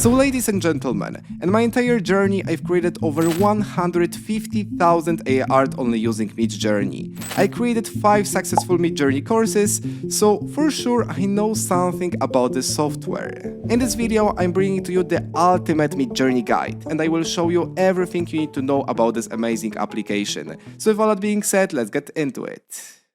So ladies and gentlemen, in my entire journey I've created over 150,000 AI art only using Midjourney. I created 5 successful Midjourney courses, so for sure I know something about this software. In this video I'm bringing to you the ultimate Midjourney guide, and I will show you everything you need to know about this amazing application. So with all that being said, let's get into it.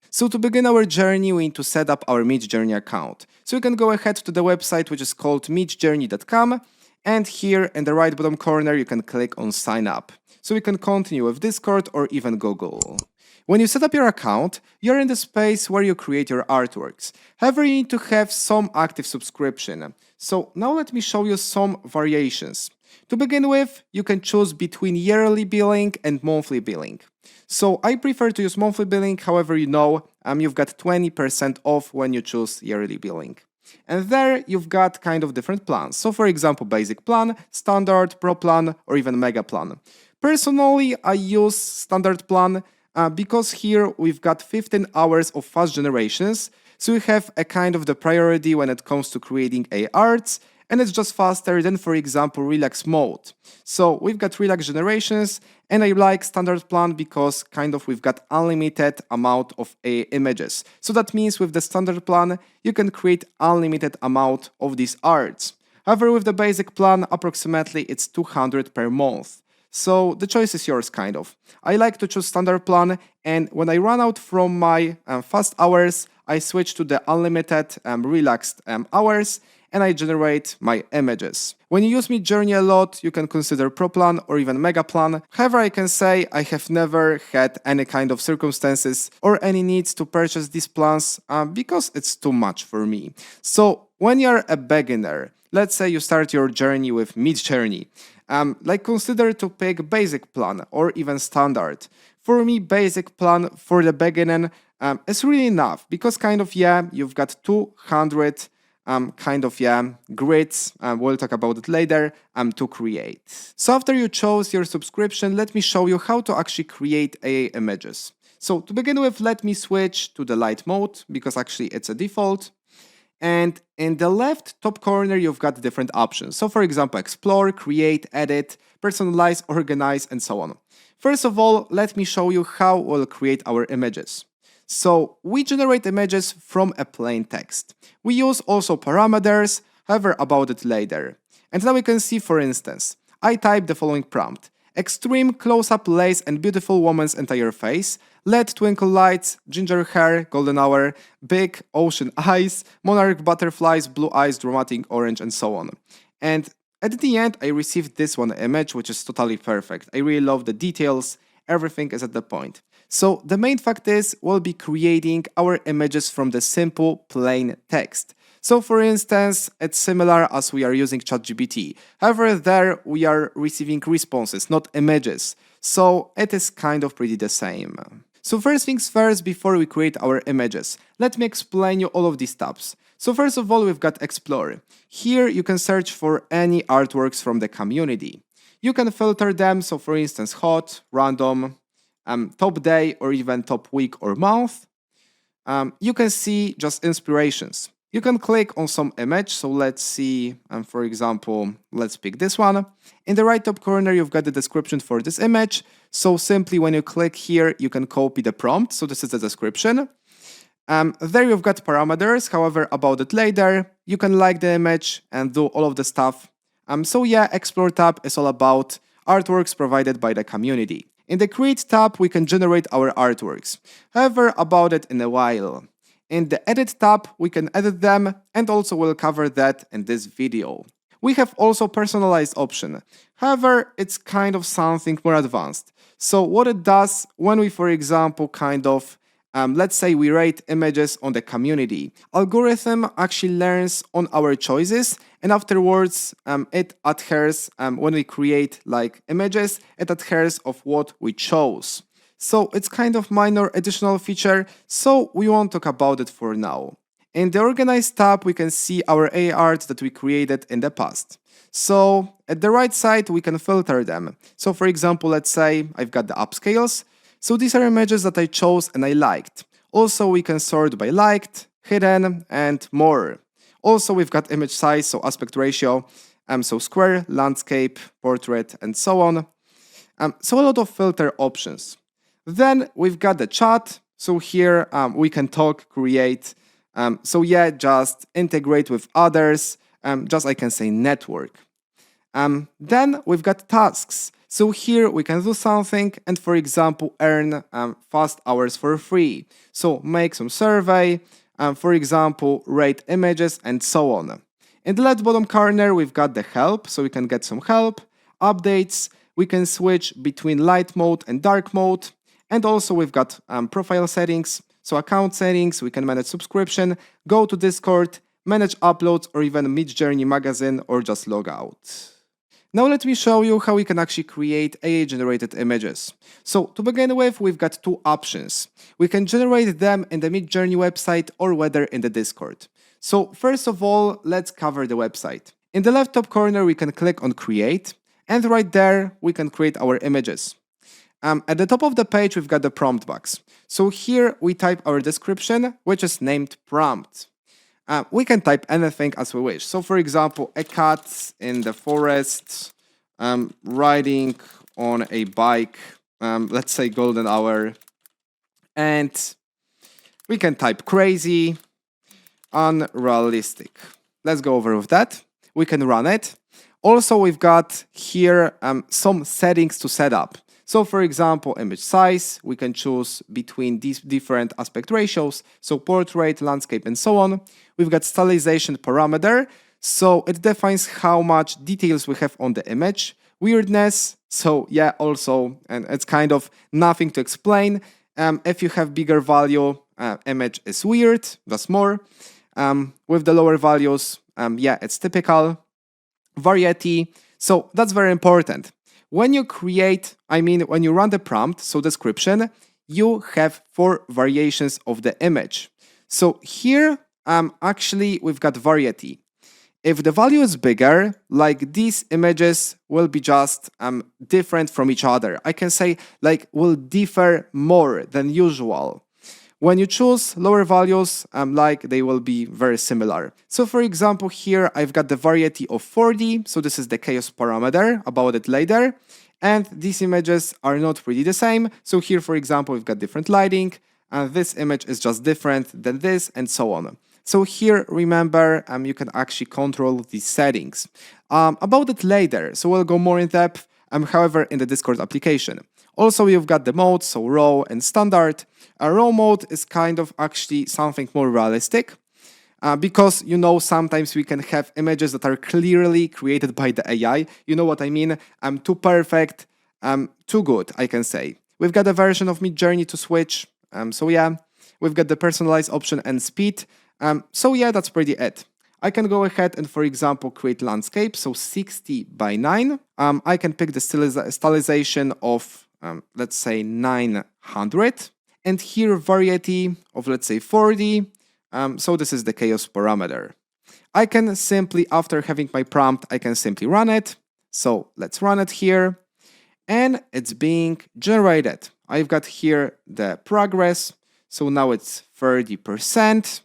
So to begin our journey, we need to set up our Midjourney account. So you can go ahead to the website, which is called midjourney.com, and here in the right bottom corner you can click on sign up. So we can continue with Discord or even Google. When you set up your account, you're in the space where you create your artworks. However, you need to have some active subscription. So now let me show you some variations. To begin with, you can choose between yearly billing and monthly billing. So I prefer to use monthly billing, however you've got 20% off when you choose yearly billing. And there you've got kind of different plans. So for example, basic plan, standard, pro plan, or even mega plan. Personally, I use standard plan because here we've got 15 hours of fast generations. So we have a kind of the priority when it comes to creating AI arts, and it's just faster than, for example, relax mode. So we've got relax generations, and I like standard plan because kind of we've got unlimited amount of images. So that means with the standard plan, you can create unlimited amount of these arts. However, with the basic plan, approximately it's 200 per month. So the choice is yours, kind of. I like to choose standard plan, and when I run out from my fast hours, I switch to the unlimited relaxed hours, and I generate my images. When you use Midjourney a lot, you can consider Pro Plan or even Mega Plan. However, I can say I have never had any kind of circumstances or any needs to purchase these plans because it's too much for me. So when you're a beginner, let's say you start your journey with Midjourney, consider to pick Basic Plan or even Standard. For me, Basic Plan for the beginning is really enough because you've got 200 grids, we'll talk about it later, to create. So after you chose your subscription, let me show you how to actually create AI images. So to begin with, let me switch to the light mode because actually it's a default. And in the left top corner, you've got different options. So for example, explore, create, edit, personalize, organize, and so on. First of all, let me show you how we'll create our images. So we generate images from a plain text. We use also parameters, however about it later. And now we can see, for instance, I type the following prompt: extreme close-up lace and beautiful woman's entire face, LED twinkle lights, ginger hair, golden hour, big ocean eyes, monarch butterflies, blue eyes, dramatic orange, and so on. And at the end, I received this one image, which is totally perfect. I really love the details. Everything is at the point. So the main fact is we'll be creating our images from the simple plain text. So for instance, it's similar as we are using ChatGPT. However, there we are receiving responses, not images. So it is kind of pretty the same. So first things first, before we create our images, let me explain you all of these tabs. So first of all, we've got Explore. Here you can search for any artworks from the community. You can filter them, so for instance, hot, random, top day, or even top week or month. You can see just inspirations. You can click on some image, so let's see, for example, let's pick this one. In the right top corner, you've got the description for this image. So simply when you click here, you can copy the prompt, so this is the description. There you've got parameters, however, about it later. You can like the image and do all of the stuff. Explore tab is all about artworks provided by the community. In the Create tab, we can generate our artworks. However, about it in a while. In the Edit tab, we can edit them, and also we'll cover that in this video. We have also personalized option. However, it's kind of something more advanced. So what it does when we, for example, let's say we rate images on the community. Algorithm actually learns on our choices, and afterwards it adheres, when we create images, it adheres of what we chose. So it's kind of minor additional feature, so we won't talk about it for now. In the Organize tab, we can see our AI art that we created in the past. So at the right side, we can filter them. So for example, let's say I've got the upscales. So these are images that I chose and I liked. Also, we can sort by liked, hidden, and more. Also, we've got image size, so aspect ratio. So square, landscape, portrait, and so on. So a lot of filter options. Then we've got the chat. So here we can talk, create. So yeah, just integrate with others. Just I can say network. Then we've got tasks. So here we can do something and, for example, earn fast hours for free. So make some survey, for example, rate images and so on. In the left bottom corner, we've got the help, so we can get some help, updates, we can switch between light mode and dark mode, and also we've got profile settings, so account settings, we can manage subscription, go to Discord, manage uploads, or even Midjourney magazine, or just log out. Now let me show you how we can actually create AI-generated images. So to begin with, we've got two options. We can generate them in the Midjourney website or whether in the Discord. So first of all, let's cover the website. In the left top corner, we can click on Create, and right there, we can create our images. At the top of the page, we've got the prompt box. So here we type our description, which is named prompt. We can type anything as we wish. So for example, a cat in the forest, riding on a bike, let's say golden hour. And we can type crazy, unrealistic. Let's go over with that. We can run it. Also, we've got here some settings to set up. So for example, image size, we can choose between these different aspect ratios, so portrait, landscape, and so on. We've got stylization parameter, so it defines how much details we have on the image. Weirdness, so yeah, also, and it's kind of nothing to explain. If you have bigger value, image is weird, that's more. With the lower values, yeah, it's typical. Variety, so that's very important. When you create, when you run the prompt, so description, you have 4 variations of the image. So here, actually, we've got variety. If the value is bigger, like these images will be just different from each other. I can say like will differ more than usual. When you choose lower values, like they will be very similar. So for example, here I've got the variety of 40, so this is the chaos parameter, about it later. And these images are not really the same. So here, for example, we've got different lighting, and this image is just different than this, and so on. So here, remember, you can actually control these settings. About it later, so we'll go more in depth, however, in the Discord application. Also, you've got the modes, so raw and standard. A raw mode is kind of actually something more realistic because, sometimes we can have images that are clearly created by the AI. You know what I mean? Too perfect, too good, I can say. We've got a version of Midjourney to switch. So yeah, we've got the personalized option and speed. So yeah, that's pretty it. I can go ahead and, for example, create landscape, so 60 by 9. I can pick the stylization of let's say 900, and here variety of let's say 40, so this is the chaos parameter. I can simply, after having my prompt, I can simply run it, so let's run it here, and it's being generated. I've got here the progress, so now it's 30%.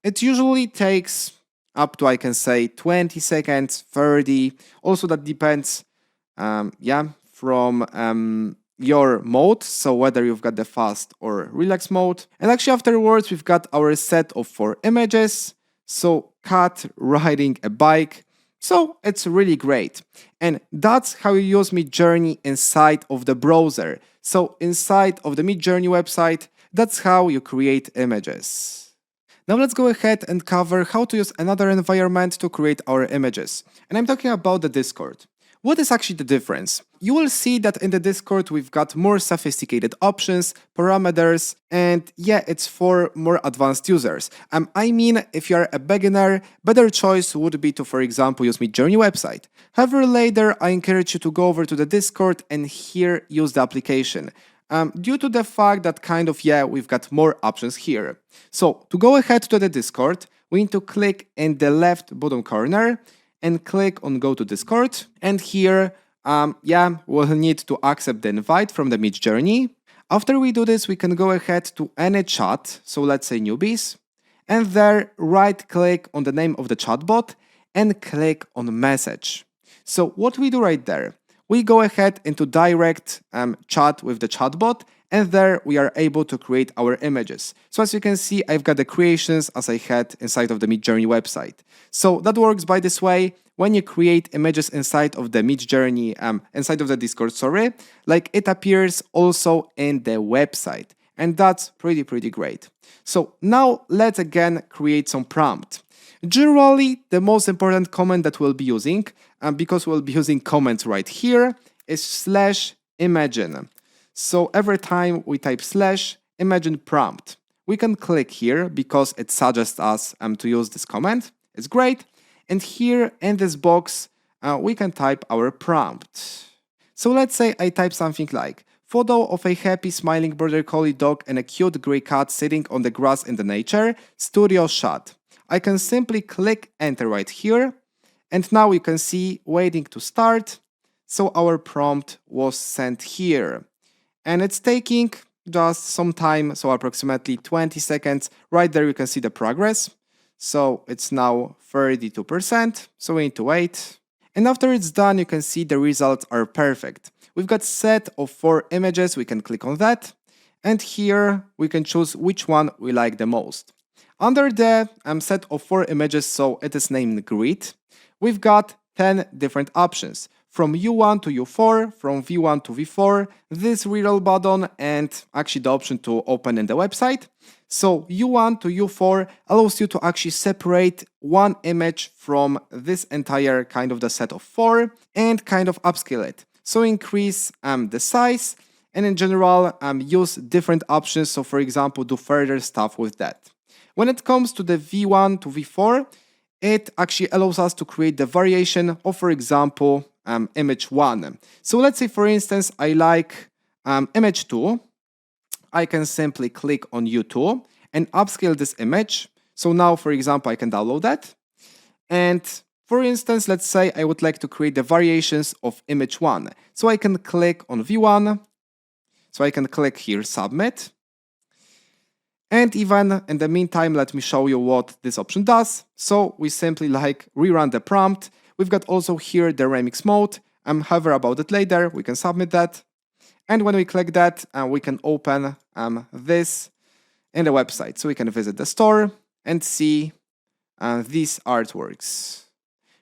It usually takes up to, I can say, 20 seconds, 30, also that depends, from your mode, so whether you've got the fast or relax mode. And actually afterwards, we've got our set of 4 images, so cat riding a bike, so it's really great. And that's how you use Midjourney inside of the browser. So inside of the Midjourney website, that's how you create images. Now let's go ahead and cover how to use another environment to create our images. And I'm talking about the Discord. What is actually the difference? You will see that in the Discord we've got more sophisticated options, parameters, and yeah, it's for more advanced users. If you're a beginner, better choice would be to, for example, use Midjourney website. However, later I encourage you to go over to the Discord and here use the application. Due to the fact that we've got more options here. So to go ahead to the Discord, we need to click in the left bottom corner and click on Go to Discord. And here, we'll need to accept the invite from the Midjourney. After we do this, we can go ahead to any chat, so let's say newbies, and there right-click on the name of the chatbot and click on message. So what we do right there, we go ahead into direct chat with the chatbot, and there we are able to create our images. So as you can see, I've got the creations as I had inside of the Midjourney website. So that works by this way. When you create images inside of the Midjourney, inside of the Discord, like it appears also in the website. And that's pretty great. So now let's again create some prompt. Generally, the most important comment that we'll be using, because we'll be using comments right here, is /imagine. So every time we type /imagine prompt, we can click here because it suggests us to use this comment. It's great. And here in this box, we can type our prompt. So let's say I type something like, photo of a happy smiling border collie dog and a cute gray cat sitting on the grass in the nature, studio shot. I can simply click enter right here, and now you can see waiting to start. So our prompt was sent here, and it's taking just some time, so approximately 20 seconds. Right there you can see the progress. So it's now 32%, so we need to wait. And after it's done, you can see the results are perfect. We've got set of 4 images, we can click on that, and here we can choose which one we like the most. Under the set of 4 images, so it is named grid, we've got 10 different options. From U1 to U4, from V1 to V4, this reroll button, and actually the option to open in the website. So U1 to U4 allows you to actually separate one image from this entire kind of the set of 4 and kind of upscale it. So increase the size, and in general use different options. So for example, do further stuff with that. When it comes to the V1 to V4, it actually allows us to create the variation of, for example, image 1. So let's say, for instance, I like image 2. I can simply click on U2 and upscale this image. So now, for example, I can download that. And for instance, let's say I would like to create the variations of image 1. So I can click on V1. So I can click here, submit. And even in the meantime, let me show you what this option does. So we simply rerun the prompt. We've got also here the remix mode. However, about it later, we can submit that. And when we click that, we can open this in the website. So we can visit the store and see these artworks.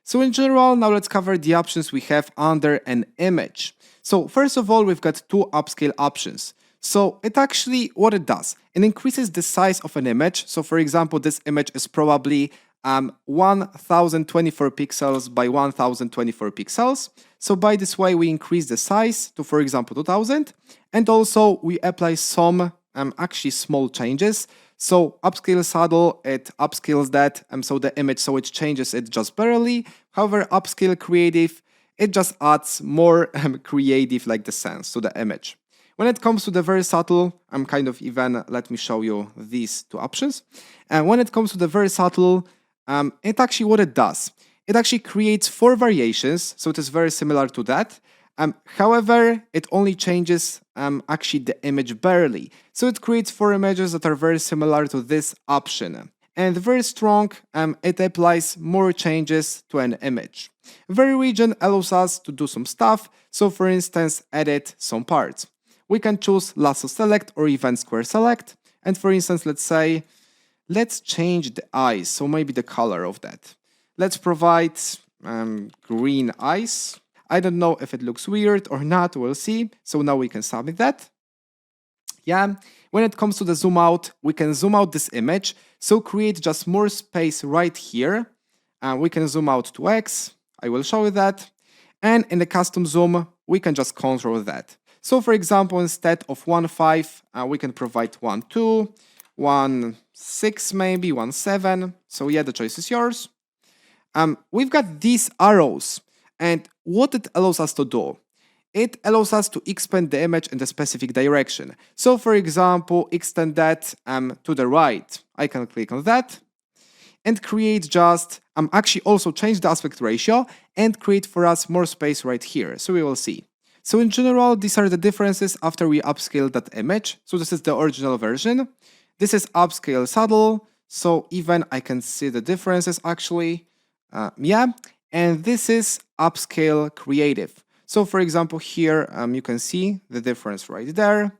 So in general, now let's cover the options we have under an image. So first of all, we've got 2 upscale options. So it actually, what it does, it increases the size of an image. So for example, this image is probably 1024 pixels by 1024 pixels. So by this way, we increase the size to, for example, 2000. And also we apply some actually small changes. So upscale saddle, it upscales that, so the image, so it changes it just barely. However, upscale creative, it just adds more creative the sense to the image. When it comes to the very subtle, let me show you these 2 options. And when it comes to the very subtle, it actually, what it does, it actually creates 4 variations, so it is very similar to that. However, it only changes actually the image barely. So it creates 4 images that are very similar to this option. And very strong, it applies more changes to an image. Very region allows us to do some stuff, so for instance, edit some parts. We can choose lasso select or even square select. And for instance, let's say, let's change the eyes, so maybe the color of that. Let's provide green eyes. I don't know if it looks weird or not, we'll see. So now we can submit that. Yeah, when it comes to the zoom out, we can zoom out this image. So create just more space right here. We can zoom out to X. I will show you that. And in the custom zoom, we can just control that. So for example, instead of 1.5, we can provide 1.2, 1.6 maybe, 1.7. So yeah, the choice is yours. We've got these arrows, and what it allows us to do, it allows us to expand the image in a specific direction. So for example, extend that to the right. I can click on that and create just, actually also change the aspect ratio and create for us more space right here. So we will see. So in general, these are the differences after we upscale that image. So this is the original version. This is upscale saddle. So even I can see the differences actually. Yeah, and this is upscale creative. So for example, here you can see the difference right there.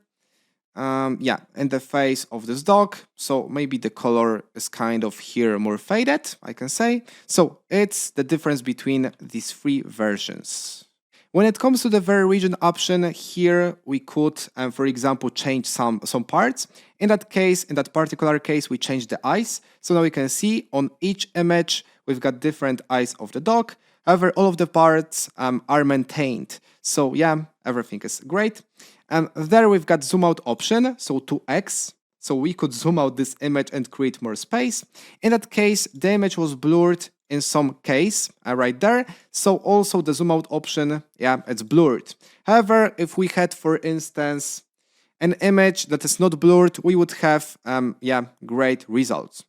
Yeah, and the face of this dog. So maybe the color is kind of here more faded, I can say. So it's the difference between these three versions. When it comes to the very region option, here we could, for example, change some parts. In that case, in that particular case, we changed the eyes. So now we can see on each image, we've got different eyes of the dog. However, all of the parts are maintained. So yeah, everything is great. There we've got zoom out option, so 2x. So we could zoom out this image and create more space. In that case, the image was blurred in some case right there. So also the zoom out option, yeah, it's blurred. However, if we had, for instance, an image that is not blurred, we would have, yeah, great results.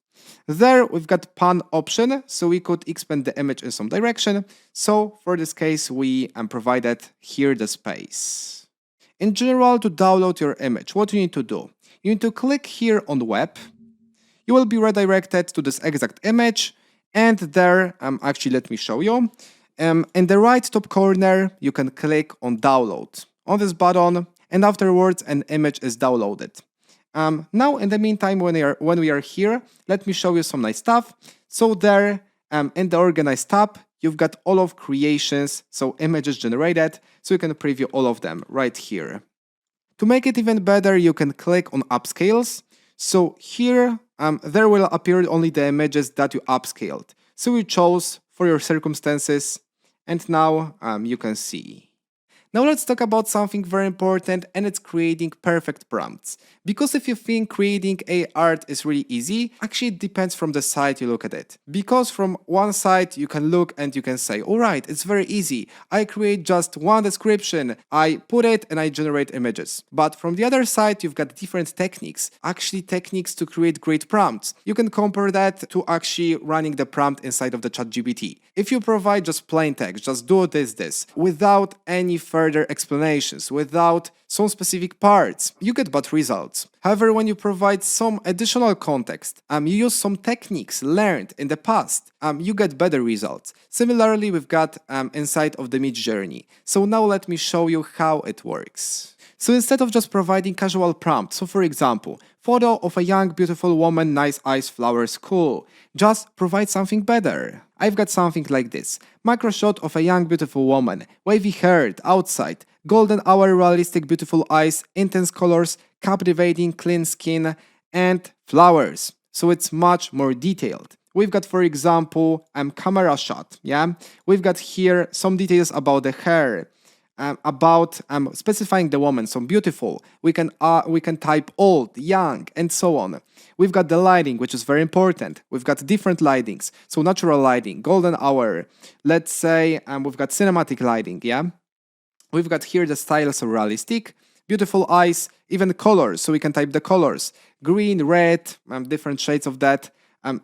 There we've got pan option, so we could expand the image in some direction. So for this case, we provided here the space. In general, to download your image, what you need to do? You need to click here on the web. You will be redirected to this exact image, and there, actually let me show you. In the right top corner, you can click on download on this button, and afterwards an image is downloaded. Now, in the meantime, when we are here, let me show you some nice stuff. So there, in the Organize tab, you've got all of creations, so images generated, so you can preview all of them right here. To make it even better, you can click on Upscales. So here, there will appear only the images that you upscaled. So you chose for your circumstances, and now you can see. Now let's talk about something very important, and it's creating perfect prompts. Because if you think creating a art is really easy, actually it depends from the side you look at it. Because from one side you can look and you can say, alright, it's very easy. I create just one description, I put it and I generate images. But from the other side you've got different techniques, actually techniques to create great prompts. You can compare that to actually running the prompt inside of the ChatGPT. If you provide just plain text, just do this, without any further explanations, without some specific parts, you get bad results. However, when you provide some additional context, you use some techniques learned in the past, you get better results. Similarly, we've got inside of the Midjourney. So now let me show you how it works. So instead of just providing casual prompts, so for example, photo of a young beautiful woman, nice eyes, flowers, cool, just provide something better. I've got something like this. Macro shot of a young beautiful woman, wavy haired, outside, golden hour, realistic beautiful eyes, intense colors, captivating clean skin, and flowers. So it's much more detailed. We've got, for example, camera shot, yeah? We've got here some details about the hair, about specifying the woman, so beautiful. We can type old, young, and so on. We've got the lighting, which is very important. We've got different lightings, so natural lighting, golden hour. Let's say we've got cinematic lighting, yeah? We've got here the style, so realistic, beautiful eyes, even colors, so we can type the colors. Green, red, different shades of that.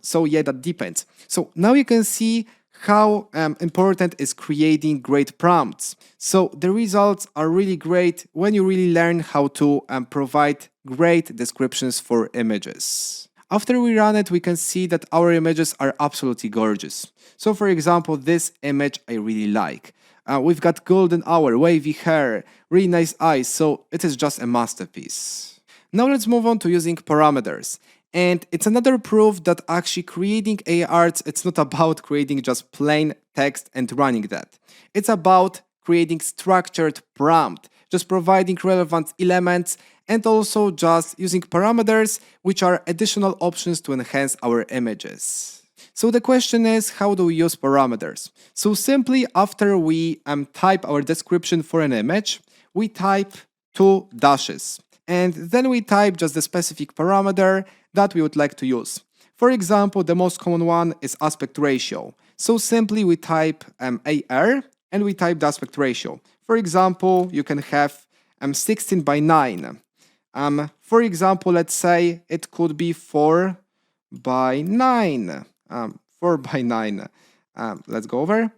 So yeah, that depends. So now you can see how important is creating great prompts. So the results are really great when you really learn how to provide great descriptions for images. After we run it, we can see that our images are absolutely gorgeous. So for example, this image I really like. We've got golden hour, wavy hair, really nice eyes, so it is just a masterpiece. Now let's move on to using parameters. And it's another proof that actually creating AI arts, it's not about creating just plain text and running that. It's about creating structured prompt, just providing relevant elements and also just using parameters, which are additional options to enhance our images. So the question is, how do we use parameters? So simply after we type our description for an image, we type 2 dashes. And then we type just the specific parameter that we would like to use. For example, the most common one is aspect ratio. So simply we type AR and we type the aspect ratio. For example, you can have 16 by 9. For example, let's say it could be 4 by 9. 4 by 9. Let's go over.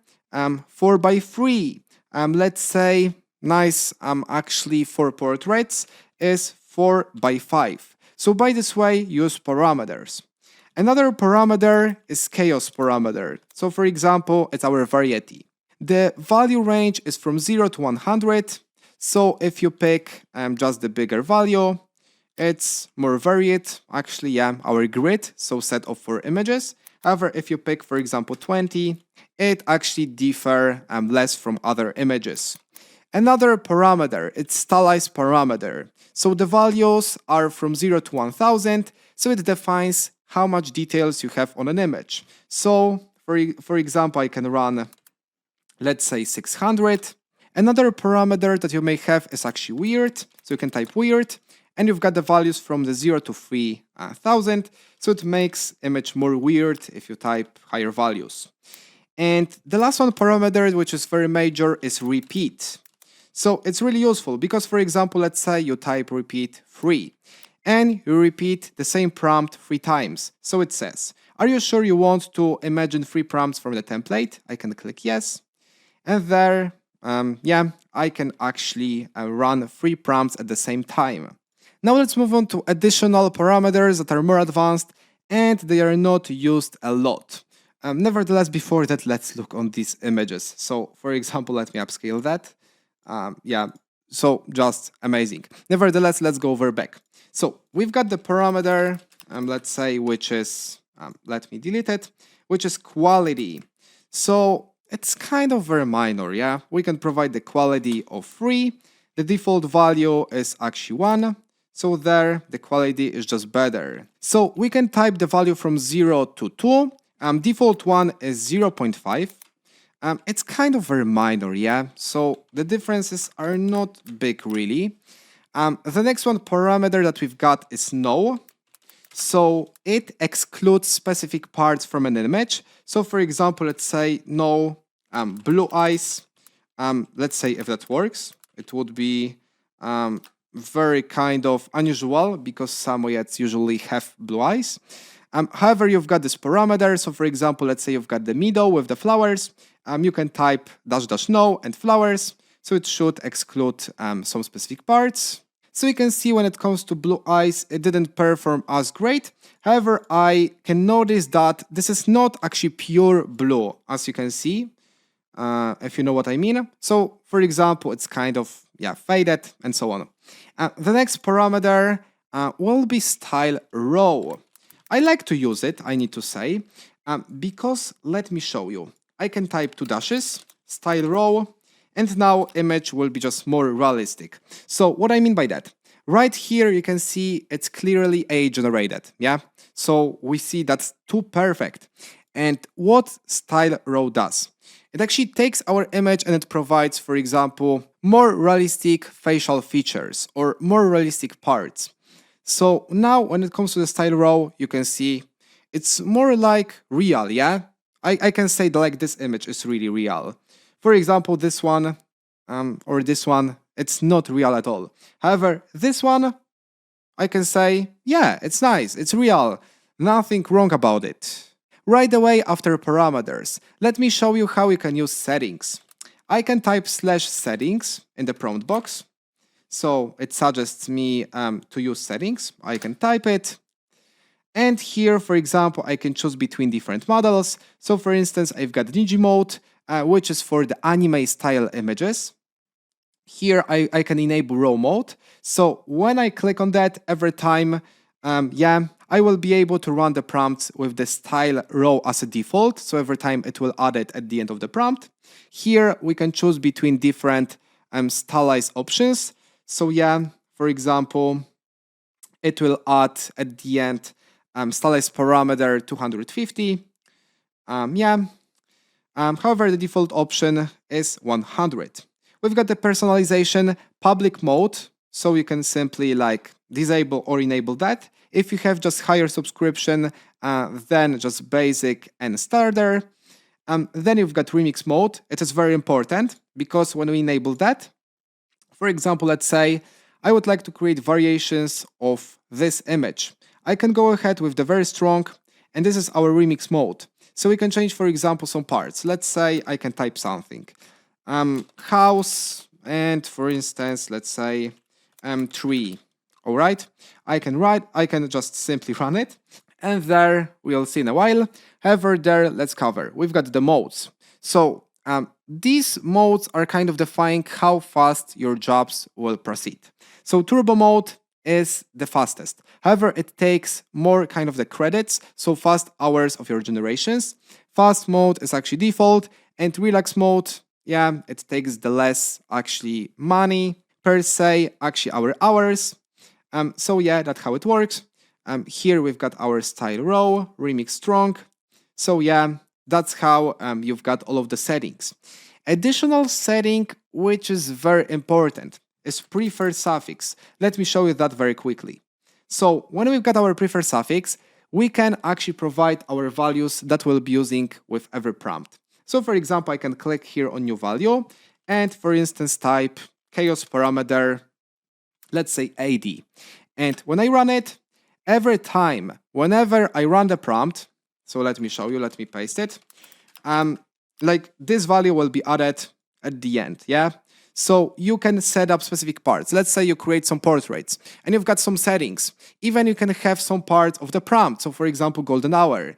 4 by 3. Let's say nice, actually for portraits is 4 by 5. So by this way, use parameters. Another parameter is chaos parameter. So for example, it's our variety. The value range is from 0 to 100. So if you pick just the bigger value, it's more varied. Actually, yeah, our grid, so set of 4 images. However, if you pick, for example, 20, it actually differ less from other images. Another parameter, it's stylized parameter. So the values are from 0 to 1000, so it defines how much details you have on an image. So, for example, I can run, let's say, 600. Another parameter that you may have is actually weird, so you can type weird, and you've got the values from the 0 to 3000, so it makes image more weird if you type higher values. And the last one parameter, which is very major, is repeat. So it's really useful because, for example, let's say you type repeat 3 and you repeat the same prompt 3 times. So it says, are you sure you want to imagine 3 prompts from the template? I can click yes. And there, I can actually run 3 prompts at the same time. Now let's move on to additional parameters that are more advanced and they are not used a lot. Nevertheless, before that, let's look on these images. So for example, let me upscale that. So just amazing. Nevertheless, let's go over back. So we've got the parameter, let's say, which is, let me delete it, which is quality. So it's kind of very minor, yeah? We can provide the quality of 3. The default value is actually 1. So there, the quality is just better. So we can type the value from 0 to 2. Default one is 0.5. It's kind of very minor, yeah? So the differences are not big, really. The next one parameter that we've got is no. So it excludes specific parts from an image. So for example, let's say no blue eyes. Let's say if that works, it would be very kind of unusual because Samoyeds usually have blue eyes. However, you've got this parameter. So for example, let's say you've got the meadow with the flowers. You can type --no and flowers. So it should exclude some specific parts. So you can see when it comes to blue eyes, it didn't perform as great. However, I can notice that this is not actually pure blue, as you can see, if you know what I mean. So for example, it's kind of, faded and so on. The next parameter will be style row. I like to use it, I need to say, because let me show you. I can type 2 dashes, style row, and now image will be just more realistic. So what I mean by that, right here you can see it's clearly AI generated, yeah? So we see that's too perfect. And what style row does? It actually takes our image and it provides, for example, more realistic facial features or more realistic parts. So now when it comes to the style row, you can see it's more like real, yeah? I can say that like this image is really real. For example, this one or this one, it's not real at all. However, this one, I can say, yeah, it's nice, it's real, nothing wrong about it. Right away after parameters, let me show you how you can use settings. I can type /settings in the prompt box. So it suggests me to use settings. I can type it. And here, for example, I can choose between different models. So for instance, I've got Ninja mode, which is for the anime style images. Here I can enable row mode. So when I click on that every time, I will be able to run the prompt with the style row as a default. So every time it will add it at the end of the prompt. Here we can choose between different stylized options. So for example, it will add at the end stylized parameter 250. However, the default option is 100. We've got the personalization public mode, so you can simply disable or enable that. If you have just higher subscription, then just basic and starter. Then you've got remix mode. It is very important because when we enable that, for example, let's say I would like to create variations of this image. I can go ahead with the very strong, and this is our remix mode. So we can change, for example, some parts. Let's say I can type something. House, and for instance, let's say tree. All right, I can just simply run it. And there, we'll see in a while. However, there, let's cover. We've got the modes. So these modes are kind of defining how fast your jobs will proceed. So turbo mode is the fastest. However, it takes more kind of the credits, so fast hours of your generations. Fast mode is actually default, and relax mode, yeah, it takes the less actually money per se, actually our hours. So yeah, that's how it works. Here we've got our style raw, remix strong. So yeah, that's how you've got all of the settings. Additional setting, which is very important, is preferred suffix. Let me show you that very quickly. So when we've got our preferred suffix, we can actually provide our values that we'll be using with every prompt. So for example, I can click here on new value and for instance type chaos parameter, let's say AD. And when I run it, every time, whenever I run the prompt, so let me show you, let me paste it, like this value will be added at the end, yeah? So you can set up specific parts. Let's say you create some portraits and you've got some settings. Even you can have some parts of the prompt. So for example, golden hour,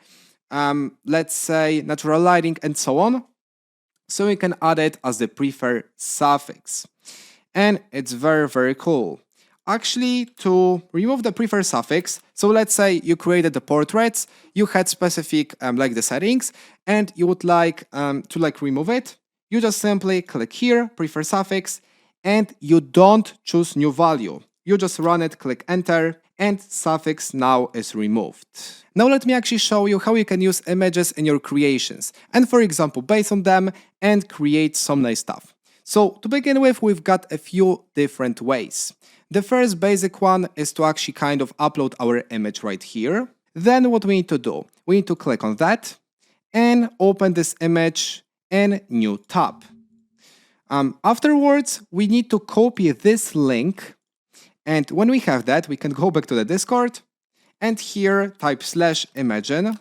let's say natural lighting and so on. So you can add it as the preferred suffix. And it's very, very cool. Actually, to remove the preferred suffix, so let's say you created the portraits, you had specific like the settings, and you would like to remove it. You just simply click here, preferred suffix, and you don't choose new value. You just run it, click enter, and suffix now is removed. Now let me actually show you how you can use images in your creations, and for example, base on them and create some nice stuff. So to begin with, we've got a few different ways. The first basic one is to actually kind of upload our image right here. Then what we need to do, we need to click on that and open this image in new tab. Afterwards, we need to copy this link. And when we have that, we can go back to the Discord and here type /imagine.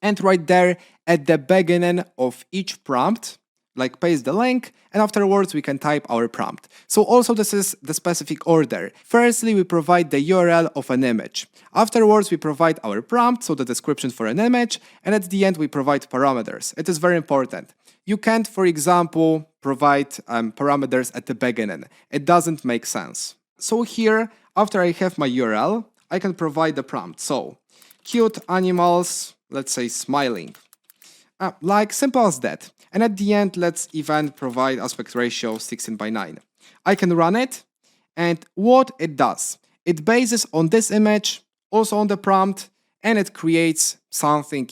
And right there at the beginning of each prompt, like paste the link, and afterwards we can type our prompt. So also this is the specific order. Firstly, we provide the URL of an image. Afterwards, we provide our prompt, so the description for an image, and at the end we provide parameters. It is very important. You can't, for example, provide parameters at the beginning. It doesn't make sense. So here, after I have my URL, I can provide the prompt. So, cute animals, let's say smiling. Like simple as that. And at the end, let's even provide aspect ratio 16:9. I can run it, and what it does, it bases on this image, also on the prompt, and it creates something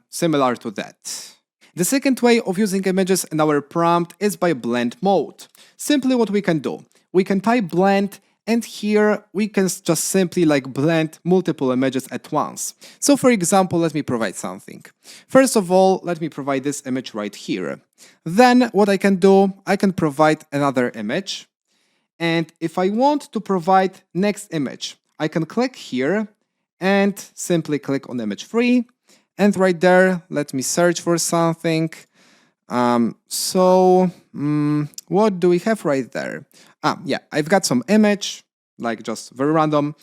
similar to that. The second way of using images in our prompt is by blend mode. Simply what we can do, we can type blend, and here we can just simply blend multiple images at once. So for example, let me provide something. First of all, let me provide this image right here. Then what I can do, I can provide another image. And if I want to provide next image, I can click here and simply click on image 3. And right there, let me search for something. What do we have right there? Yeah, I've got some image, just very random.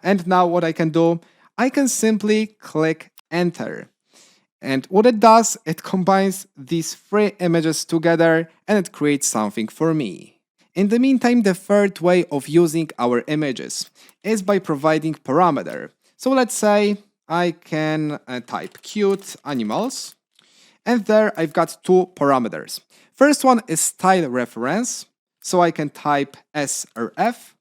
And now what I can do, I can simply click enter. And what it does, it combines these 3 images together and it creates something for me. In the meantime, the third way of using our images is by providing parameter. So let's say I can type cute animals. And there I've got 2 parameters. First one is style reference. So I can type srf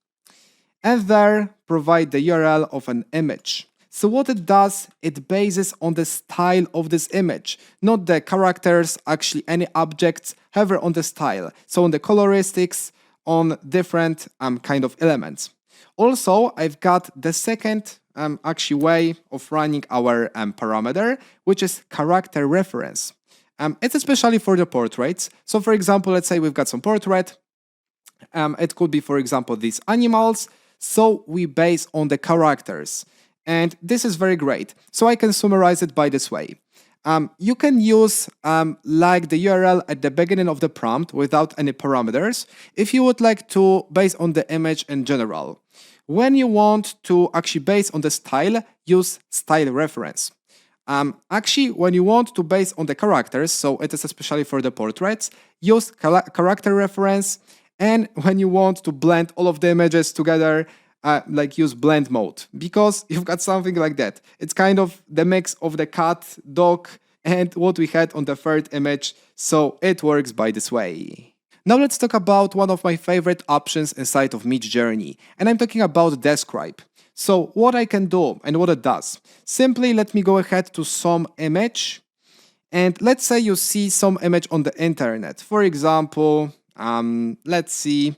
and there provide the URL of an image. So what it does, it bases on the style of this image, not the characters, actually any objects, however on the style. So on the coloristics, on different kind of elements. Also, I've got the second actually way of running our parameter, which is character reference. It's especially for the portraits. So for example, let's say we've got some portrait. It could be, for example, these animals. So we base on the characters. And this is very great. So I can summarize it by this way. You can use the URL at the beginning of the prompt without any parameters if you would like to base on the image in general. When you want to actually base on the style, use style reference. Actually, when you want to base on the characters, so it is especially for the portraits, use character reference. And when you want to blend all of the images together, like use blend mode, because you've got something like that. It's kind of the mix of the cat, dog, and what we had on the third image, so it works by this way. Now let's talk about one of my favorite options inside of Midjourney, and I'm talking about Describe. So what I can do and what it does. Simply let me go ahead to some image, and let's say you see some image on the internet. For example, let's see,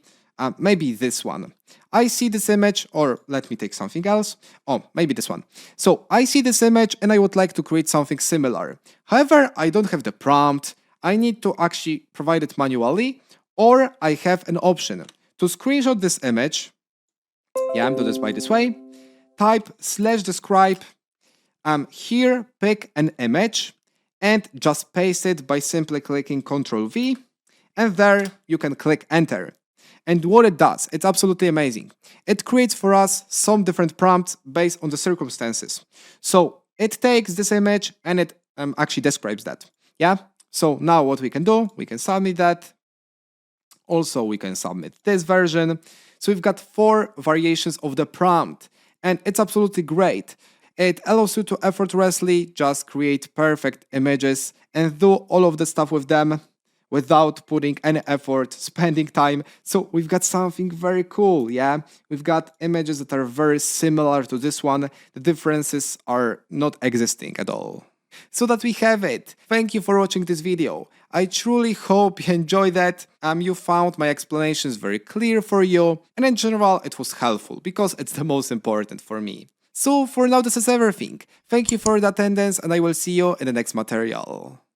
maybe this one. I see this image, or let me take something else. Oh, maybe this one. So I see this image and I would like to create something similar. However, I don't have the prompt. I need to actually provide it manually, or I have an option to screenshot this image. Yeah, I'm doing this by this way. Type /describe. Here, pick an image and just paste it by simply clicking Ctrl V. And there you can click enter. And what it does, it's absolutely amazing. It creates for us some different prompts based on the circumstances. So it takes this image and it actually describes that. Yeah. So now what we can do, we can submit that. Also, we can submit this version. So we've got 4 variations of the prompt, and it's absolutely great. It allows you to effortlessly just create perfect images and do all of the stuff with them without putting any effort, spending time. So we've got something very cool, yeah? We've got images that are very similar to this one. The differences are not existing at all. So that we have it. Thank you for watching this video. I truly hope you enjoyed that. You found my explanations very clear for you, and in general it was helpful because it's the most important for me. So for now this is everything. Thank you for the attendance, and I will see you in the next material.